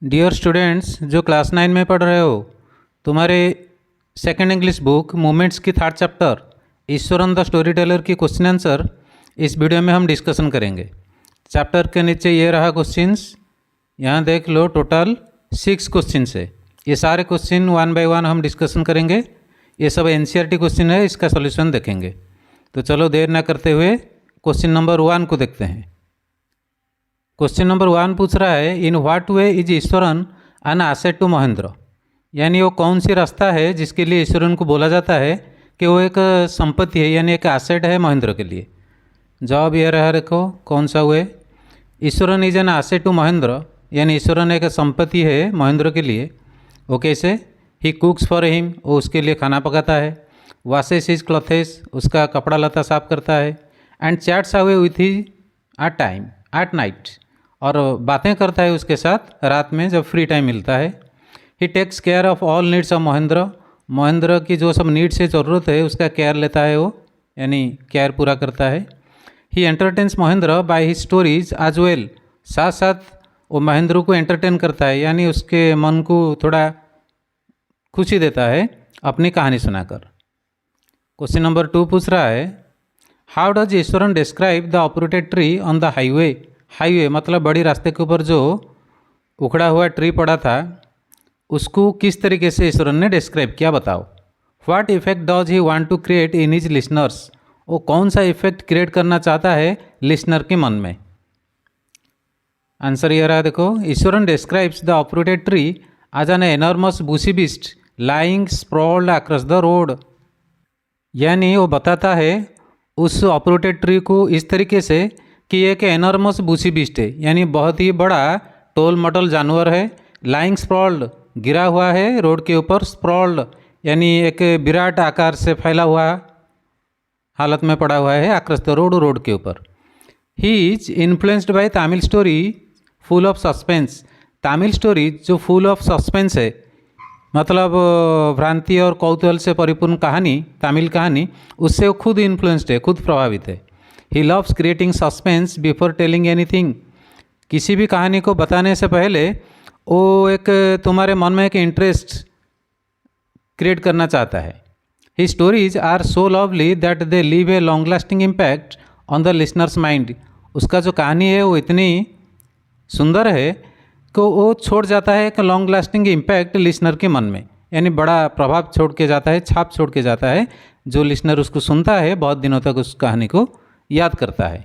Dear students जो class 9 में पढ़ रहे हो, तुम्हारे सेकंड इंग्लिश बुक मूवमेंट्स की third chapter Eswaran the story teller की क्वेश्चन आंसर इस वीडियो में हम डिस्कशन करेंगे। चैप्टर के नीचे ये रहा क्वेश्चंस, यहाँ देख लो टोटल 6 क्वेश्चंस है। ये सारे क्वेश्चन वन बाय वन हम डिस्कशन करेंगे। ये सब एनसीईआरटी क्वेश्चन है, इसका सॉल्यूशन देखेंगे। तो चलो देर ना करते हुए क्वेश्चन नंबर 1 को देखते हैं। क्वेश्चन नंबर 1 पूछ रहा है, in what way is Ishwaran an asset to Mahendra, यानी वो कौन सी रास्ता है जिसके लिए ईश्वरन को बोला जाता है कि वो एक संपत्ति है, यानी एक एसेट है महेंद्र के लिए। जवाब ये रहा, देखो कौन सा हुए। Ishwaran is an asset to Mahendra, यानी ईश्वरन एक संपत्ति है महेंद्र के लिए। वो कैसे? ही कुक्स फॉर हिम, वो उसके लिए खाना पकाता है। वॉशेस हिज क्लॉथेस, उसका कपड़ा लता साफ करता है। And chats away with he at night, और बातें करता है उसके साथ रात में जब फ्री टाइम मिलता है। He takes care of all needs of Mahendra, Mahendra की जो सब नीड्स से ज़रूरत है उसका केयर लेता है वो, यानी केयर पूरा करता है। He entertains Mahendra by his stories as well, साथ साथ वो महेंद्र को एंटरटेन करता है, यानी उसके मन को थोड़ा खुशी देता है अपनी कहानी सुनाकर। क्वेश्चन नंबर 2 पूछ रहा है, how does Eswaran describe the uprooted tree on the highway. Highway मतलब बड़ी रास्ते के ऊपर जो उखड़ा हुआ ट्री पड़ा था उसको किस तरीके से ईश्वरन ने डिस्क्राइब किया, बताओ। What effect does he want to create in his listeners, वो कौन सा इफेक्ट क्रिएट करना चाहता है लिसनर के मन में। आंसर ये रहा, देखो। Iswaran describes the uprooted tree as an enormous bushy beast lying sprawled across the road, यानी वो बताता है उस ऑपरेटेड ट्री को इस तरीके से कि एक एनॉर्मस बुशी बीस्ट है, यानी बहुत ही बड़ा टोल मटोल जानवर है। लाइंग स्प्रॉल्ड, गिरा हुआ है रोड के ऊपर। स्प्रॉल्ड यानी एक विराट आकार से फैला हुआ हालत में पड़ा हुआ है अक्रॉस द रोड, रोड के ऊपर। He is influenced by Tamil story full of suspense, Tamil story जो फुल ऑफ सस्पेंस है, मतलब भ्रांति और कौतूहल से परिपूर्ण कहानी, तमिल कहानी, उससे वो खुद इन्फ्लुएंस्ड है, खुद प्रभावित है। He loves creating suspense before telling anything, किसी भी कहानी को बताने से पहले वो एक तुम्हारे मन में एक इंटरेस्ट क्रिएट करना चाहता है। He stories are so lovely that they leave a long lasting impact on the listeners mind, उसका जो कहानी है वो इतनी सुंदर है कि वो छोड़ जाता है एक लॉन्ग लास्टिंग इम्पैक्ट लिसनर के मन में, यानी बड़ा प्रभाव छोड़ के जाता है, छाप छोड़ के जाता है। जो लिसनर उसको सुनता है बहुत दिनों तक उस कहानी को याद करता है।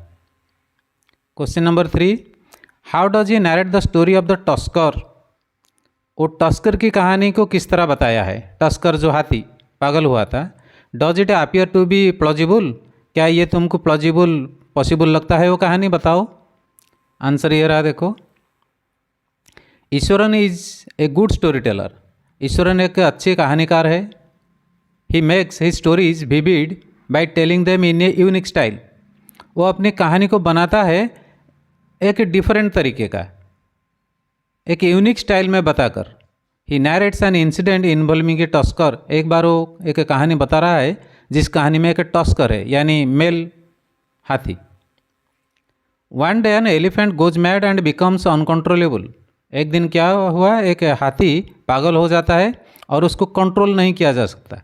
Question number 3, how does he narrate the story of the tusker, वो टस्कर की कहानी को किस तरह बताया है। टस्कर जो हाथी पागल हुआ था। Does it appear to be plausible, क्या ये तुमको प्लॉजिबल पॉसिबल लगता है वो कहानी, बताओ। आंसर ये रहा, देखो। Eswaran is a good story teller, Eswaran एक अच्छे कहानीकार है। He makes his stories vivid by telling them in a unique style, वो अपनी कहानी को बनाता है एक डिफरेंट तरीके का, एक यूनिक स्टाइल में बताकर। He narrates an incident involving a tusker, एक बार वो एक कहानी बता रहा है जिस कहानी में एक टस्कर है, यानी मेल हाथी। One day an elephant goes mad and becomes uncontrollable, एक दिन क्या हुआ, एक हाथी पागल हो जाता है और उसको कंट्रोल नहीं किया जा सकता।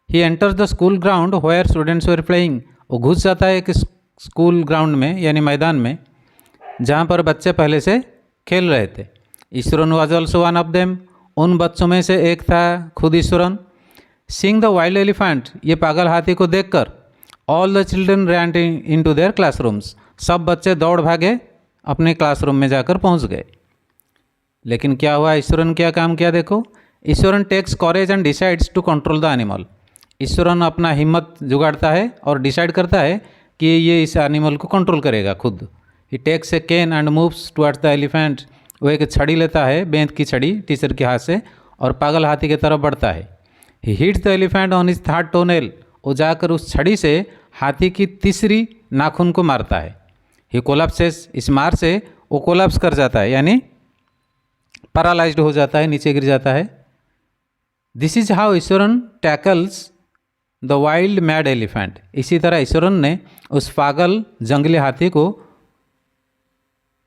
He enters the school ground where students were playing, वो घुस जाता है एक स्कूल ग्राउंड में, यानी मैदान में, जहाँ पर बच्चे पहले से खेल रहे थे। Eswaran was also one of them, उन बच्चों में से एक था खुद Eswaran. Seeing the wild elephant, ये पागल हाथी को देखकर all the children ran into their classrooms, सब बच्चे दौड़ भागे अपने क्लासरूम में जाकर पहुंच गए। लेकिन क्या हुआ, ईश्वरन क्या काम किया, देखो। Iswaran takes courage and decides to control the animal, Iswaran अपना हिम्मत जुगाड़ता है और डिसाइड करता है कि ये इस एनिमल को कंट्रोल करेगा खुद। He takes a cane and moves towards the elephant, वो एक छड़ी लेता है, बेंत की छड़ी टीचर के हाथ से, और पागल हाथी की तरफ बढ़ता है। He hits the elephant on his third टोनेल, वो जाकर उस छड़ी से हाथी की तीसरी नाखून को मारता है। ही कोलैप्सेस, इस मार से वो कोलैप्स कर जाता है, यानी पैरालाइज्ड हो जाता है, नीचे गिर जाता है। This is how Eswaran tackles the wild mad elephant, इसी तरह ईश्वरन ने उस पागल जंगली हाथी को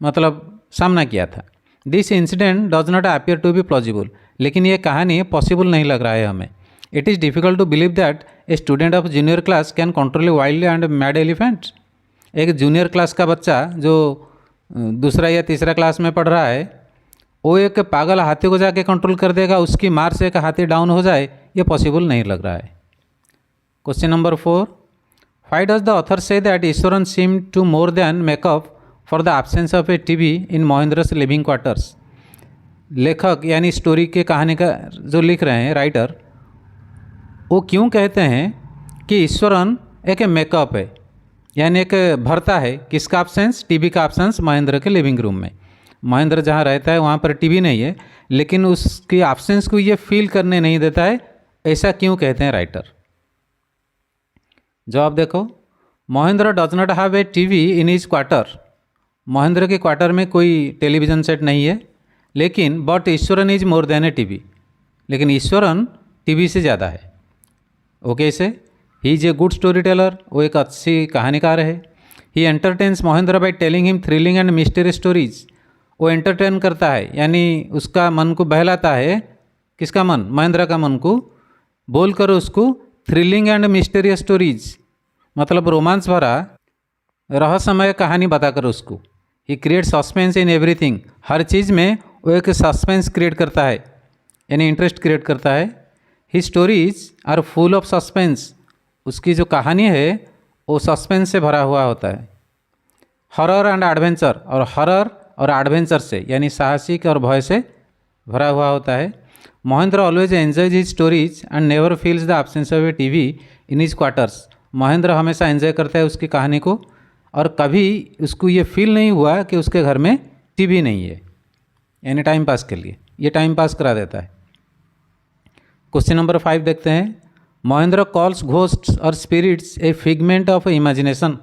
मतलब सामना किया था। This incident does not appear to be plausible, लेकिन ये कहानी पॉसिबल नहीं लग रहा है हमें। It is difficult to believe that a student of junior class can control a wild and mad elephant. एक जूनियर क्लास का बच्चा जो दूसरा या तीसरा क्लास में पढ़ रहा है, वो एक पागल हाथी को जाके कंट्रोल कर देगा, उसकी मार से एक हाथी डाउन हो जाए, ये पॉसिबल नहीं लग रहा है। Question number 4, why does the author say that Iswaran seem to more than makeup for the absence of a TV in Mahendra's living quarters. लेखक यानी स्टोरी के कहानी का जो लिख रहे हैं राइटर, वो क्यों कहते हैं कि ईश्वरन एक मेकअप है, यानी एक भरता है किसका एब्सेंस, टीवी का एब्सेंस महेंद्र के लिविंग रूम में। महेंद्र जहाँ रहता है वहाँ पर टीवी नहीं है, लेकिन उसकी एब्सेंस को ये फील करने नहीं देता है, ऐसा क्यों कहते हैं राइटर। जवाब देखो, Mahendra does not have a TV in his quarter. Mahendra के क्वार्टर में कोई टेलीविज़न सेट नहीं है, लेकिन but Iswaran is more than a TV, लेकिन ईश्वरन टीवी से ज़्यादा है। Okay so he is a good story teller, वो एक अच्छी कहानीकार है। He entertains Mahendra by telling him thrilling and mysterious stories. वो एंटरटेन करता है, यानी उसका मन को बहलाता है, किसका मन, महेंद्र का मन को, बोल कर उसको थ्रिलिंग एंड मिस्टीरियस स्टोरीज, मतलब रोमांस भरा रहस्यमय कहानी बताकर उसको। ही क्रिएट सस्पेंस इन एवरीथिंग, हर चीज़ में वो एक सस्पेंस क्रिएट करता है, यानी इंटरेस्ट क्रिएट करता है। He stories are full of suspense, उसकी जो कहानी है वो सस्पेंस से भरा हुआ होता है। हॉरर एंड एडवेंचर, और हॉरर और एडवेंचर से, यानी साहसिक और भय से भरा हुआ होता है। Mahendra always enjoys his stories and never feels the absence of a TV in his quarters. Mahendra हमेशा एंजॉय करता है उसकी कहानी को, और कभी उसको ये फील नहीं हुआ कि उसके घर में टीवी नहीं है, यानी टाइम पास के लिए ये टाइम पास करा देता है। क्वेश्चन नंबर 5 देखते हैं। महेंद्र कॉल्स घोस्ट्स और spirits a figment of imagination.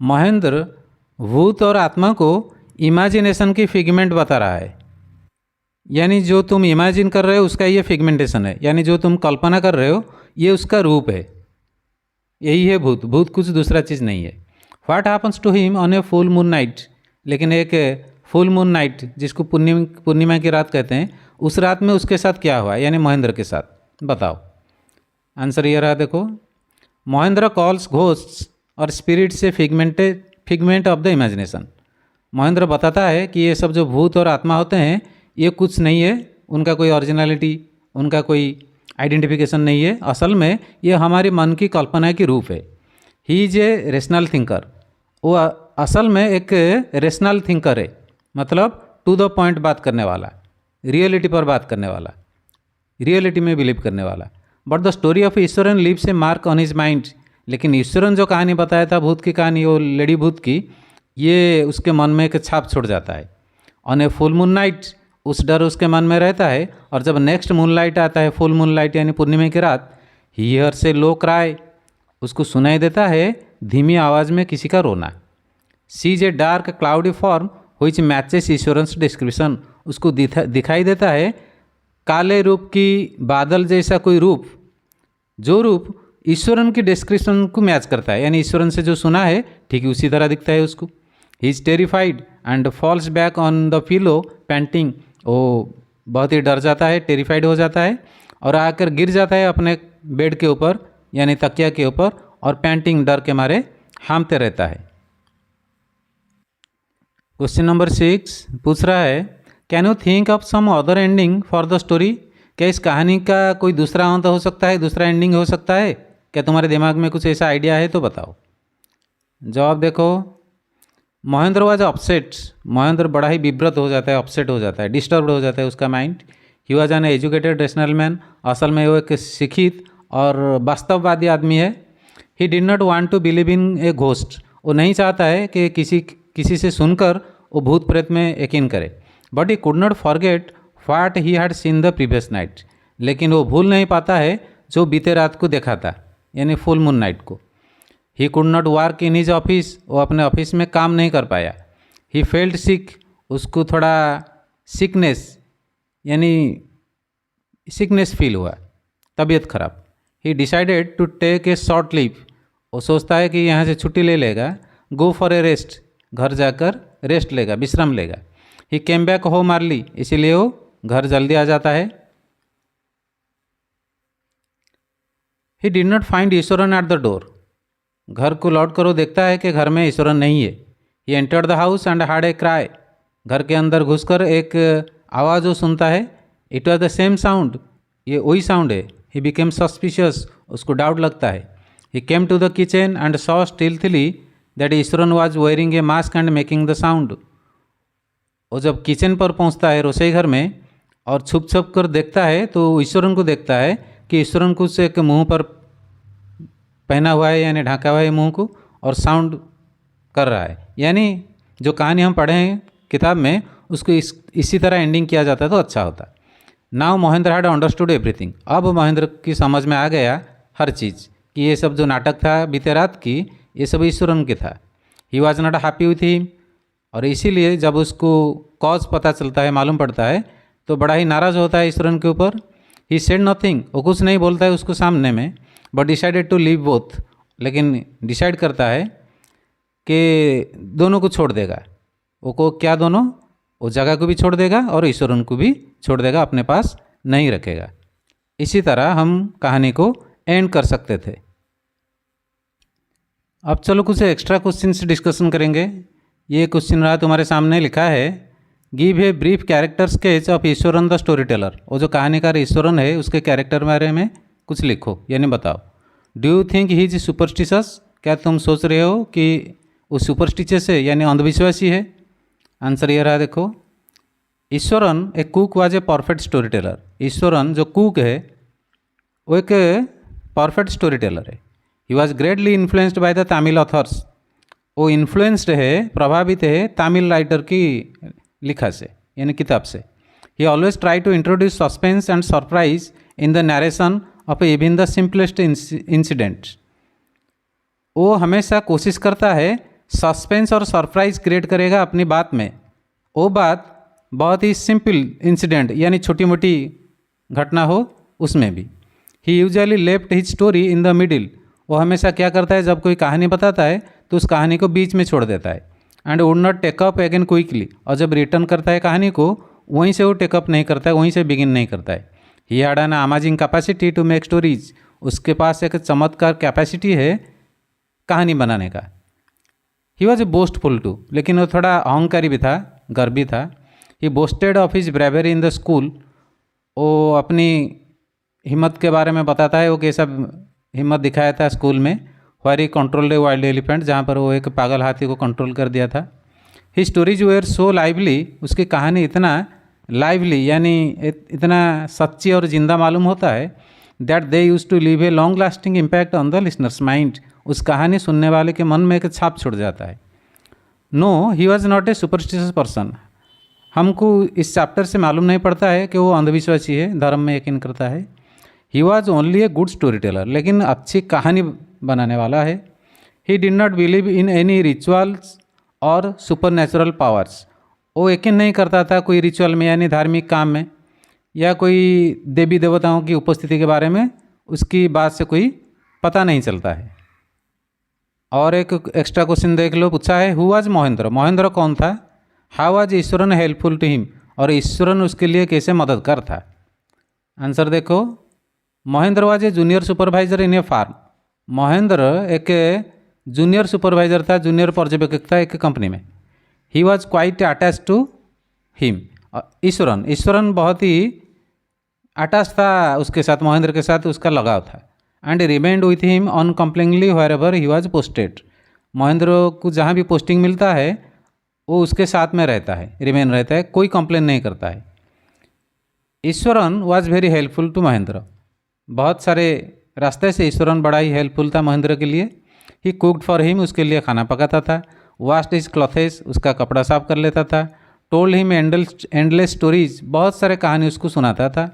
Mahendra भूत और आत्मा को इमेजिनेशन की फिगमेंट बता रहा है, यानी जो तुम इमेजिन कर रहे हो उसका ये फिगमेंटेशन है, यानी जो तुम कल्पना कर रहे हो ये उसका रूप है, यही है भूत। भूत कुछ दूसरा चीज़ नहीं है। What happens to him on a full moon night, लेकिन एक फुल मून नाइट जिसको पूर्णिमा की रात कहते हैं, उस रात में उसके साथ क्या हुआ, यानी महेंद्र के साथ, बताओ। आंसर ये रहा, देखो, महेंद्र कॉल्स घोस्ट्स और स्पिरिट से figment of the imagination. Mahendra बताता है कि ये सब जो भूत और आत्मा होते हैं ये कुछ नहीं है, उनका कोई ओरिजिनलिटी, उनका कोई आइडेंटिफिकेशन नहीं है, असल में ये हमारी मन की कल्पना की रूप है। ही इज ए रेशनल थिंकर, वो असल में एक रेशनल थिंकर है, मतलब टू द पॉइंट बात करने वाला, रियलिटी पर बात करने वाला, रियलिटी में बिलीव करने वाला। But the story of Eswaran leaves A mark on his mind, लेकिन ईश्वरन जो कहानी बताया था भूत की कहानी, वो लेडी भूत की, ये उसके मन में एक छाप छोड़ जाता है। On a full moon night, उस डर उसके मन में रहता है, और जब नेक्स्ट मून लाइट आता है, फुल मून लाइट यानी पूर्णिमा की रात, ही हियर से लो क्राई, उसको सुनाई देता है धीमी आवाज़ में किसी का रोना। Sees a dark cloudy form which matches Iswaran's description, उसको दिखाई देता है काले रूप की बादल जैसा कोई रूप, जो रूप ईश्वरन की डिस्क्रिप्शन को मैच करता है, यानी ईश्वरन से जो सुना है ठीक उसी तरह दिखता है उसको। He is terrified and falls back on the pillow painting, वो बहुत ही डर जाता है, टेरिफाइड हो जाता है, और आकर गिर जाता है अपने बेड के ऊपर, यानी तकिया के ऊपर, और पैंटिंग डर के मारे हामते रहता है। क्वेश्चन नंबर 6 पूछ रहा है, can you think of some other ending for the story. क्या इस कहानी का कोई दूसरा अंत हो सकता है, दूसरा एंडिंग हो सकता है? क्या तुम्हारे दिमाग में कुछ ऐसा आइडिया है तो बताओ। जवाब देखो, महेंद्र वॉज अपसेट, महेंद्र बड़ा ही विब्रत हो जाता है, अपसेट हो जाता है, डिस्टर्ब्ड हो जाता है उसका mind. He was an educated rational man, असल में वो एक शिक्षित और वास्तववादी आदमी है। He did not want to believe in a ghost, वो नहीं चाहता है कि किसी से सुनकर वो भूत प्रेत में यकीन करे। But he could not forget what he had seen the previous night, लेकिन वो भूल नहीं पाता है जो बीते रात को देखा था, यानी फुल मून नाइट को। He could not work in his office, वो अपने ऑफिस में काम नहीं कर पाया। ही फेल्ट सिक, उसको थोड़ा सिकनेस यानी सिकनेस फील हुआ, तबीयत खराब। He decided to take a short leave, वो सोचता है कि यहाँ से छुट्टी ले लेगा, गो फॉर ए रेस्ट, घर जाकर रेस्ट लेगा, विश्राम लेगा। ही केम बैक होम अर्ली, इसीलिए वो घर जल्दी आ जाता है। He did not find Eswaran at the door, घर को लौट कर वो देखता है कि घर में ईश्वरन नहीं है। He entered the house and had a cry, घर के अंदर घुसकर एक आवाज़ वो सुनता है। It was the same sound, ये वही साउंड है। ही बिकेम सस्पिशियस, उसको डाउट लगता है। He came to the kitchen and saw stealthily that Iswaran was wearing a mask and making the sound. वो जब किचन पर पहुंचता है रसोई घर में और छुप छुप कर देखता है तो ईश्वरन को देखता है कि ईश्वरन कुछ एक मुंह पर पहना हुआ है, यानी ढाका हुआ है मुंह को, और साउंड कर रहा है। यानी जो कहानी हम पढ़े हैं किताब में उसको इसी तरह एंडिंग किया जाता तो अच्छा होता। Now Mahendra had understood everything, अब महेंद्र की समझ में आ गया हर चीज़ कि ये सब जो नाटक था बीते रात की, ये सब ईश्वरन के था। ही was not happy with him, और इसीलिए जब उसको कॉज पता चलता है, मालूम पड़ता है, तो बड़ा ही नाराज़ होता है ईश्वरन के ऊपर। ही सेड नथिंग, वो कुछ नहीं बोलता है उसको सामने में, but decided to leave both, लेकिन डिसाइड करता है कि दोनों को छोड़ देगा। वो को क्या दोनों, वो जगह को भी छोड़ देगा और ईश्वरन को भी छोड़ देगा, अपने पास नहीं रखेगा। इसी तरह हम कहानी को एंड कर सकते थे। अब चलो कुछ एक्स्ट्रा क्वेश्चन से डिस्कशन करेंगे। ये क्वेश्चन रहा तुम्हारे सामने, लिखा है give a brief character sketch of Eswaran the story teller. वो जो कहानीकार ईश्वरन है उसके कैरेक्टर बारे में कुछ लिखो, यानी बताओ। Do you think he is superstitious, क्या तुम सोच रहे हो कि वो सुपरस्टिशियस है यानी अंधविश्वासी है? आंसर ये रहा, देखो। Iswaran a cook was a perfect story teller. Iswaran जो कुक है वो एक परफेक्ट स्टोरी टेलर है। He was greatly influenced by the Tamil authors, वो इन्फ्लुएंस्ड है, प्रभावित है तमिल राइटर की लिखा से, यानी किताब से। He always try to introduce suspense and surprise in the narration of even the simplest incidents. वो हमेशा कोशिश करता है सस्पेंस और सरप्राइज क्रिएट करेगा अपनी बात में। वो बात बहुत ही सिंपल इंसिडेंट यानी छोटी मोटी घटना हो उसमें भी। He usually left his story in the middle, वो हमेशा क्या करता है जब कोई कहानी बताता है तो उस कहानी को बीच में छोड़ देता है। And would not take up again quickly, और जब रिटर्न करता है कहानी को वहीं से वो टेकअप नहीं करता है, वहीं से बिगिन नहीं करता है। He had an amazing capacity to make stories, उसके पास एक चमत्कार कैपेसिटी है कहानी बनाने का। He was a boastful too, लेकिन वो थोड़ा अहंकारी भी था, गर्वी था। He boasted of his bravery in the school, वो अपनी हिम्मत के बारे में बताता है, वो कैसा हिम्मत दिखाया था स्कूल में। Where he controlled a wild elephant, जहाँ पर वो एक पागल हाथी को कंट्रोल कर दिया था। ही स्टोरीज वेयर सो लाइवली, उसकी कहानी इतना लाइवली यानी इतना सच्ची और जिंदा मालूम होता है, that they use to leave a long lasting impact on the listeners mind, उस कहानी सुनने वाले के मन में एक छाप छोड़ जाता है। No, he was not a superstitious person, हमको इस चैप्टर से मालूम नहीं पड़ता है कि वो अंधविश्वासी है, धर्म में यकीन करता है। He was only A good story Taylor, लेकिन अच्छी कहानी बनाने वाला है। He did not believe in any rituals और सुपर नेचुरल पावर्स, वो यकीन नहीं करता था कोई रिचुअल में यानी धार्मिक काम में, या कोई देवी देवताओं की उपस्थिति के बारे में उसकी बात से कोई पता नहीं चलता है। और एक एक्स्ट्रा क्वेश्चन देख लो, पूछा है हु वाज महेंद्र, महेंद्र कौन था? How was Ishwaran helpful to him, और ईश्वरन उसके लिए कैसे मददगार था? आंसर देखो, Mahendra was a junior supervisor in a farm, Mahendra एक जूनियर सुपरवाइजर था, जूनियर पर्यवेक्षक था एक कंपनी में। He was quite attach to him, Ishwaran, Ishwaran बहुत ही अटैच था उसके साथ, महेंद्र के साथ उसका लगाव था। And remained with him uncomplainingly wherever he was posted, Mahendra को जहाँ भी पोस्टिंग मिलता है वो उसके साथ में रहता है, रिमेन रहता है, कोई कंप्लेन नहीं करता है। Ishwaran was very helpful to Mahendra, बहुत सारे रास्ते से ईश्वरन बड़ा ही हेल्पफुल था महेंद्र के लिए। ही कुकड फॉर हिम, उसके लिए खाना पकाता था। वाश्ड हिज क्लॉथेस, उसका कपड़ा साफ कर लेता था। टोल्ड हिम एंडलेस स्टोरीज, बहुत सारे कहानी उसको सुनाता था।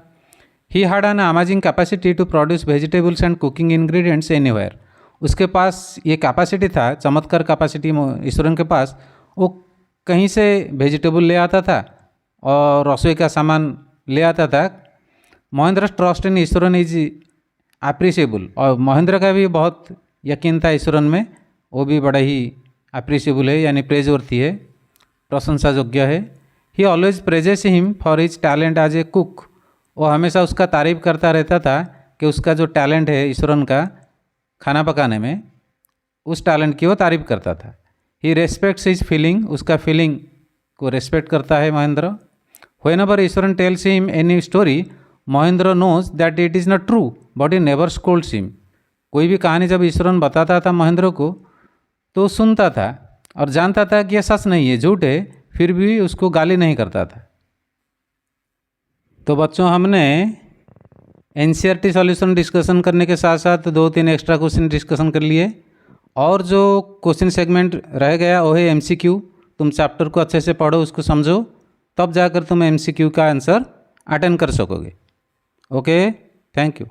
He had an amazing capacity to produce vegetables and cooking ingredients anywhere, उसके पास ये कैपेसिटी था, चमत्कार कैपेसिटी ईश्वरन के पास, वो कहीं से वेजिटेबल ले आता था और रसोई का सामान ले आता था। Mahendra trust in Eswaran is appreciable, और महेंद्र का भी बहुत यकीन था ईश्वरन में, वो भी बड़ा ही अप्रिशिएबल है यानी प्रेजवर्थी है, प्रशंसा योग्य है। He always praises him for his talent as a cook. वो हमेशा उसका तारीफ करता रहता था कि उसका जो टैलेंट है ईश्वरन का खाना पकाने में, उस टैलेंट की वो तारीफ करता था। ही रेस्पेक्ट्स हिज फीलिंग, उसका फीलिंग को रेस्पेक्ट करता है Mahendra. Whenever Ishwaran tells him any story, Mahendra knows that it is not true but he never scolds him. कोई भी कहानी जब ईश्वरन बताता था महेंद्र को तो सुनता था और जानता था कि यह सच नहीं है, झूठ है, फिर भी उसको गाली नहीं करता था। तो बच्चों, हमने एनसीईआरटी सॉल्यूशन डिस्कशन करने के साथ साथ 2-3 एक्स्ट्रा क्वेश्चन डिस्कशन कर लिए, और जो क्वेश्चन सेगमेंट रह गया वो है एमसीक्यू। तुम चैप्टर को अच्छे से पढ़ो, उसको समझो, तब जाकर तुम एमसीक्यू का आंसर अटेंड कर सकोगे। Okay, thank you.